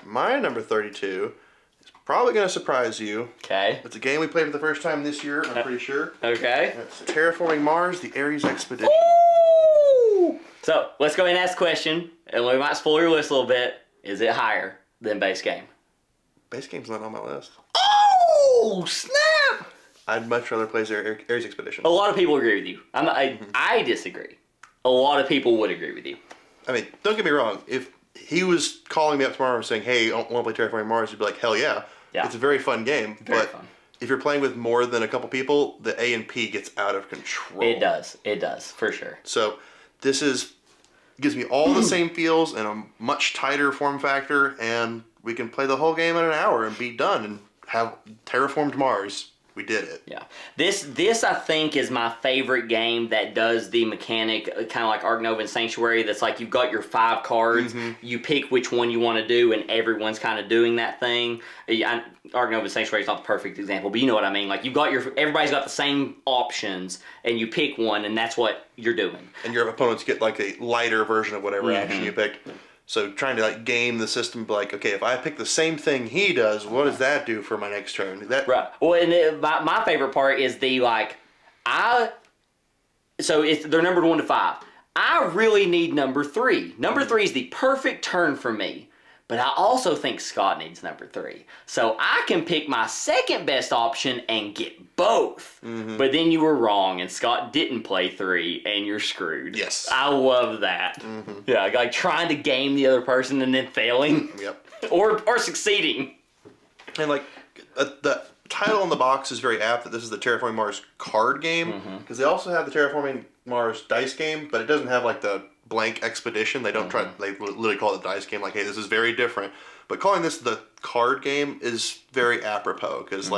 My number 32 is probably going to surprise you.
Okay.
It's a game we played for the first time this year, I'm pretty sure.
Okay.
It's Terraforming Mars, the Ares Expedition.
Ooh! So, let's go ahead and ask the question, and we might spoil your list a little bit. Is it higher than base game?
Base game's not on my list.
Oh, snap!
I'd much rather play Ares Expedition.
A lot of people agree with you. I disagree. A lot of people would agree with you.
I mean, don't get me wrong. If he was calling me up tomorrow and saying, hey, I want to play Terraforming Mars, you'd be like, hell yeah.
Yeah.
It's a very fun game.
Very
but
fun.
If you're playing with more than a couple people, the A and P gets out of control.
It does, for sure.
So this gives me all the same feels and a much tighter form factor, and we can play the whole game in an hour and be done and have terraformed Mars. We did it.
Yeah. This I think is my favorite game that does the mechanic kind of like Ark Nova and Sanctuary. That's like you've got your 5 cards, you pick which one you want to do, and everyone's kind of doing that thing. Ark Nova and Sanctuary is not the perfect example, but you know what I mean. Like everybody's got the same options, and you pick one, and that's what you're doing.
And your opponents get like a lighter version of whatever action you picked. So trying to game the system, like, okay, if I pick the same thing he does, what does that do for my next turn?
Right. Well, and my favorite part is they're numbered 1 to 5. I really need number 3. Number 3 is the perfect turn for me. But I also think Scott needs number 3. So I can pick my second best option and get both. But then you were wrong and Scott didn't play 3 and you're screwed.
Yes.
I love that. Yeah, like trying to game the other person and then failing.
Yep.
or succeeding.
And the title on the box is very apt that this is the Terraforming Mars card game. Because they also have the Terraforming Mars dice game, but it doesn't have the blank expedition. They don't try. They literally call it the dice game. Like, hey, this is very different. But calling this the card game is very apropos because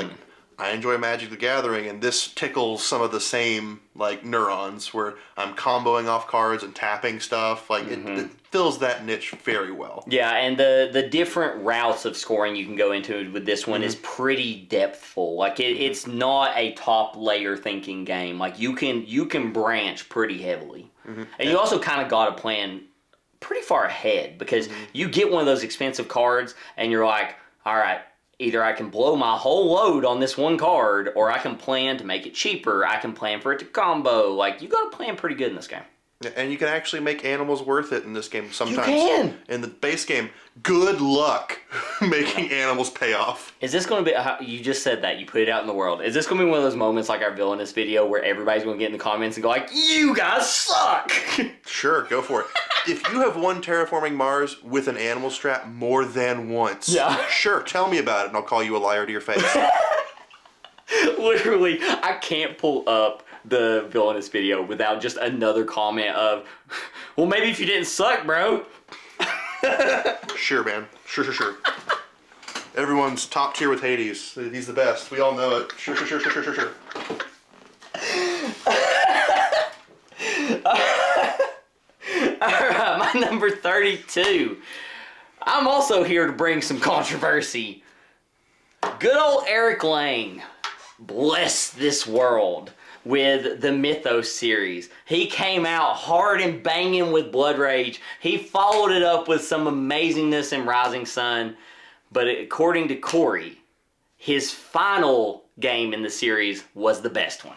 I enjoy Magic the Gathering, and this tickles some of the same neurons where I'm comboing off cards and tapping stuff. It fills that niche very well.
Yeah, and the different routes of scoring you can go into with this one is pretty depthful. It's not a top layer thinking game. You can branch pretty heavily. And you also kind of got to plan pretty far ahead because you get one of those expensive cards and you're like, all right, either I can blow my whole load on this one card or I can plan to make it cheaper. I can plan for it to combo. You got to plan pretty good in this game.
And you can actually make animals worth it in this game sometimes.
You can.
In the base game, good luck making animals pay off.
Is this going to be, you just said that, you put it out in the world. Is this going to be one of those moments like our villainous video where everybody's going to get in the comments and go you guys suck?
Sure, go for it. If you have won Terraforming Mars with an animal strat more than once, sure, tell me about it and I'll call you a liar to your face.
Literally, I can't pull up the villainous video without just another comment of, Well, maybe if you didn't suck, bro.
Sure, man. Sure. Everyone's top tier with Hades. He's the best. We all know it. Sure.
Alright, my number 32. I'm also here to bring some controversy. Good old Eric Lang blessed this world with the Mythos series. He came out hard and banging with Blood Rage. He followed it up with some amazingness in Rising Sun. But according to Corey, his final game in the series was the best one.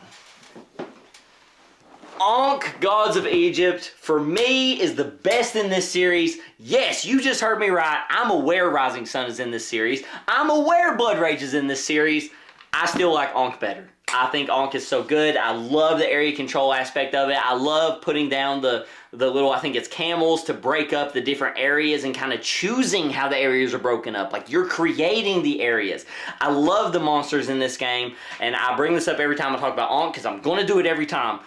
Ankh Gods of Egypt, for me, is the best in this series. Yes, you just heard me right. I'm aware Rising Sun is in this series. I'm aware Blood Rage is in this series. I still like Ankh better. I think Ankh is so good. I love the area control aspect of it. I love putting down the little, I think it's camels, to break up the different areas and kind of choosing how the areas are broken up. Like, you're creating the areas. I love the monsters in this game, and I bring this up every time I talk about Ankh because I'm going to do it every time.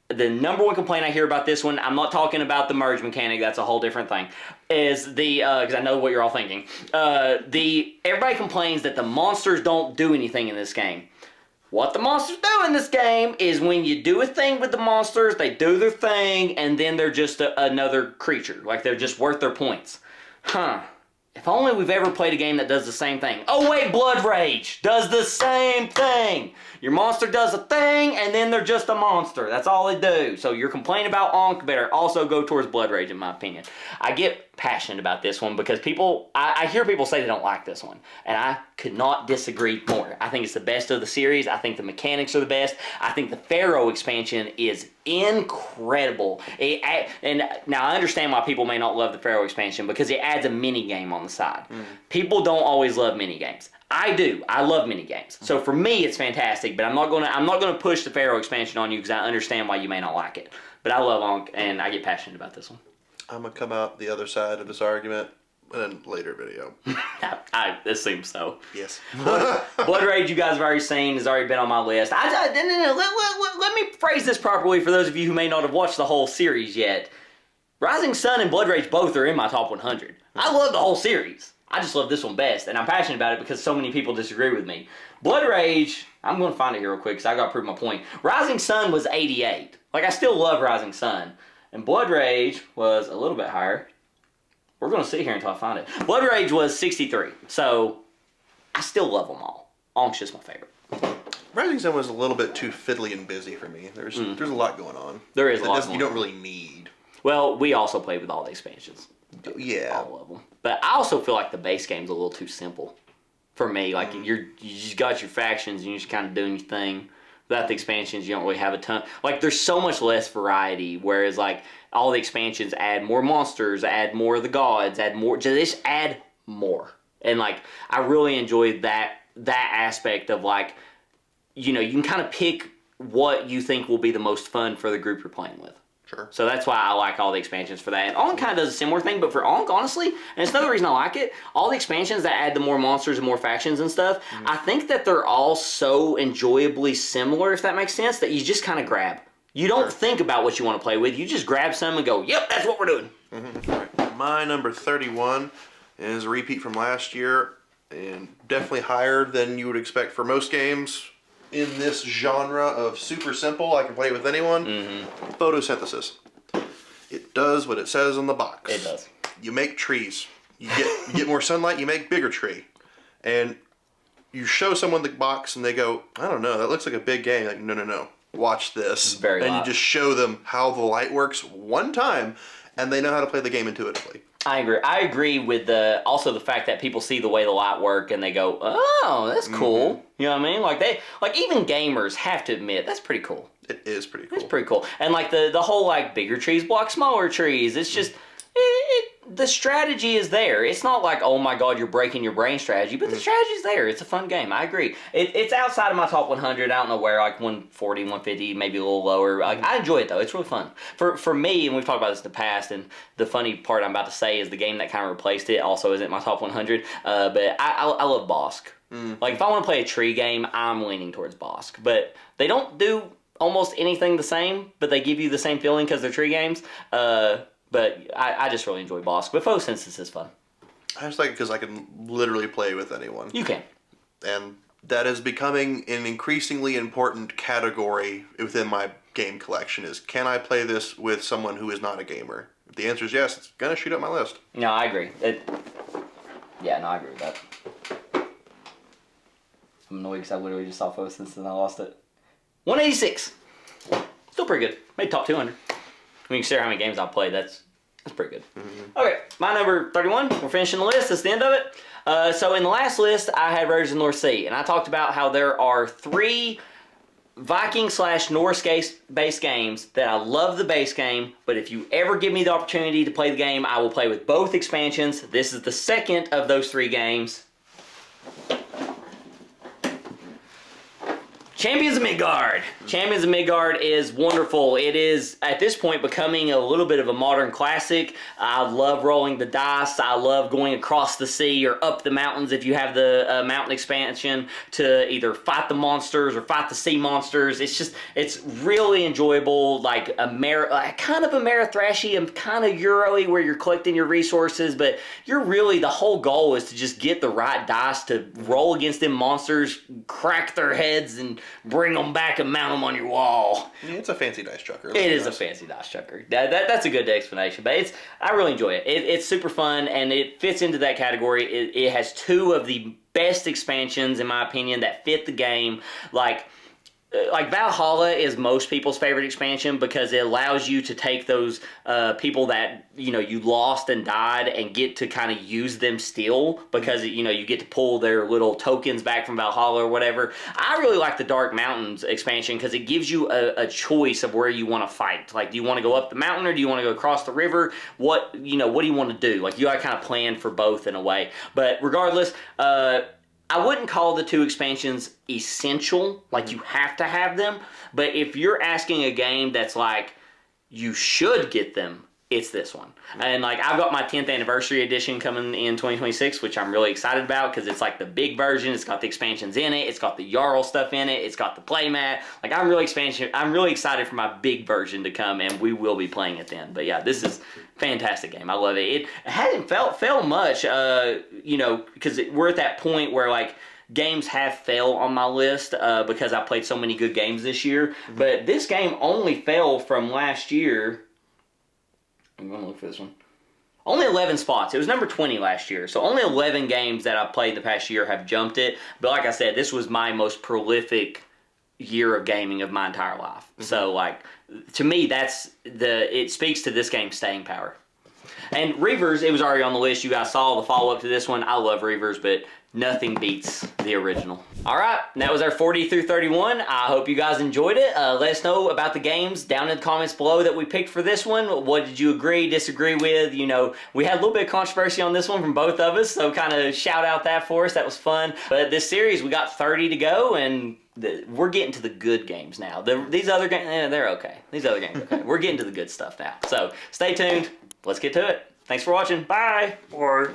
The number one complaint I hear about this one, I'm not talking about the merge mechanic, that's a whole different thing, is the, because I know what you're all thinking, everybody complains that the monsters don't do anything in this game. What the monsters do in this game is when you do a thing with the monsters, they do their thing, and then they're just another creature. Like, they're just worth their points. Huh. If only we've ever played a game that does the same thing. Oh wait, Blood Rage does the same thing. Your monster does a thing, and then they're just a monster. That's all they do. So your complaint about Ankh better also go towards Blood Rage, in my opinion. I get passionate about this one because I hear people say they don't like this one, and I could not disagree more. I think it's the best of the series. I think the mechanics are the best. I think the Pharaoh expansion is incredible. And now I understand why people may not love the Pharaoh expansion because it adds a mini game on the side. People don't always love mini games. I do. I love mini games. So for me, it's fantastic. But I'm not gonna push the Pharaoh expansion on you because I understand why you may not like it. But I love Ankh, and I get passionate about this one.
I'm gonna come out the other side of this argument in a later video.
This seems so.
Yes.
Blood Rage, you guys have already seen, has already been on my list. Let me phrase this properly for those of you who may not have watched the whole series yet. Rising Sun and Blood Rage both are in my top 100. I love the whole series. I just love this one best, and I'm passionate about it because so many people disagree with me. Blood Rage, I'm going to find it here real quick because I got to prove my point. Rising Sun was 88. Like, I still love Rising Sun. And Blood Rage was a little bit higher. We're going to sit here until I find it. Blood Rage was 63. So, I still love them all. Ankh's just my favorite.
Rising Sun was a little bit too fiddly and busy for me. There's a lot going on.
There is a lot going on.
You don't really need.
Well, we also played with all the expansions.
Yeah.
All of them. But I also feel like the base game's a little too simple for me. Like, you just got your factions and you're just kind of doing your thing. Without the expansions, you don't really have a ton. Like, there's so much less variety, whereas, like, all the expansions add more monsters, add more of the gods, just add more. And, like, I really enjoyed that aspect of, like, you know, you can kind of pick what you think will be the most fun for the group you're playing with.
Sure.
So that's why I like all the expansions for that. And Ankh kind of does a similar thing, but for Ankh, honestly, and it's another reason I like it, all the expansions that add the more monsters and more factions and stuff, I think that they're all so enjoyably similar, if that makes sense, that you just kind of grab. You don't think about what you want to play with. You just grab some and go, yep, that's what we're doing.
All right. My number 31 is a repeat from last year, and definitely higher than you would expect for most games in this genre of super simple. I can play it with anyone. Photosynthesis. It does what it says on the box.
It does.
You make trees. You get more sunlight, you make bigger tree. And you show someone the box and they go, I don't know, that looks like a big game. Like, no. Watch this.
Very
and
light.
You just show them how the light works one time, and they know how to play the game intuitively.
I agree. I agree with also the fact that people see the way the light work and they go, oh, that's cool. You know what I mean? Like even gamers have to admit that's pretty cool.
It is pretty cool.
It's pretty cool. And like the whole like bigger trees block smaller trees. It's just the strategy is there. It's not like, oh my god, you're breaking your brain strategy, but the strategy's there. It's a fun game. I agree. It's outside of my top 100. I don't know where, like 140, 150, maybe a little lower. Like, I enjoy it though. It's really fun. For me, and we've talked about this in the past, and the funny part I'm about to say is the game that kind of replaced it also isn't my top 100. But I love Bosk. Like if I want to play a tree game, I'm leaning towards Bosk. But they don't do almost anything the same, but they give you the same feeling because they're tree games. But I just really enjoy Bosk. But Photosynthesis is fun.
I just like it because I can literally play with anyone.
You can.
And that is becoming an increasingly important category within my game collection is, can I play this with someone who is not a gamer? If the answer is yes, it's going to shoot up my list.
No, I agree. I agree with that. I'm annoyed because I literally just saw Photosynthesis and I lost it. 186. Still pretty good. Made top 200. When you consider how many games I've played, that's pretty good. Mm-hmm. Okay, my number 31. We're finishing the list. That's the end of it. So in the last list, I had Raiders of the North Sea, and I talked about how there are 3 Viking/Norse-based games that I love the base game, but if you ever give me the opportunity to play the game, I will play with both expansions. This is the second of those 3 games. Champions of Midgard. Champions of Midgard is wonderful. It is, at this point, becoming a little bit of a modern classic. I love rolling the dice. I love going across the sea or up the mountains if you have the mountain expansion to either fight the monsters or fight the sea monsters. It's really enjoyable, like kind of Amerithrashy and kind of Euro-y where you're collecting your resources, but the whole goal is to just get the right dice to roll against them monsters, crack their heads, and bring them back and mount them on your wall.
Yeah, it's a fancy dice chucker.
It is a fancy dice chucker. That's a good explanation, but I really enjoy it. It's super fun, and it fits into that category. It has 2 of the best expansions, in my opinion, that fit the game. Like Valhalla is most people's favorite expansion because it allows you to take those people that you lost and died and get to kind of use them still because you get to pull their little tokens back from Valhalla or whatever. I really like the Dark Mountains expansion because it gives you a choice of where you want to fight. Like, do you want to go up the mountain or do you want to go across the river? What do you want to do? Like, you got to kind of plan for both in a way. But regardless, I wouldn't call the 2 expansions essential, like you have to have them, but if you're asking a game that's like, you should get them, it's this one. And I've got my 10th anniversary edition coming in 2026, which I'm really excited about because it's like the big version. It's got the expansions in it. It's got the Jarl stuff in it. It's got the playmat. I'm really excited for my big version to come, and we will be playing it then. But yeah, this is a fantastic game. I love it. It hasn't felt much, because we're at that point where games have fell on my list because I played so many good games this year. Mm-hmm. But this game only fell from last year. I'm going to look for this one. Only 11 spots. It was number 20 last year. So only 11 games that I've played the past year have jumped it. But like I said, this was my most prolific year of gaming of my entire life. Mm-hmm. So to me, it speaks to this game's staying power. And Reavers, it was already on the list. You guys saw the follow-up to this one. I love Reavers, but nothing beats the original. All right, that was our 40 through 31. I hope you guys enjoyed it. Let us know about the games down in the comments below that we picked for this one. What did you agree, disagree with? We had a little bit of controversy on this one from both of us, so kind of shout out that for us. That was fun. But this series, we got 30 to go, and we're getting to the good games now. These other games, they're okay. These other games are okay. We're getting to the good stuff now. So stay tuned. Let's get to it. Thanks for watching. Bye.
Bye.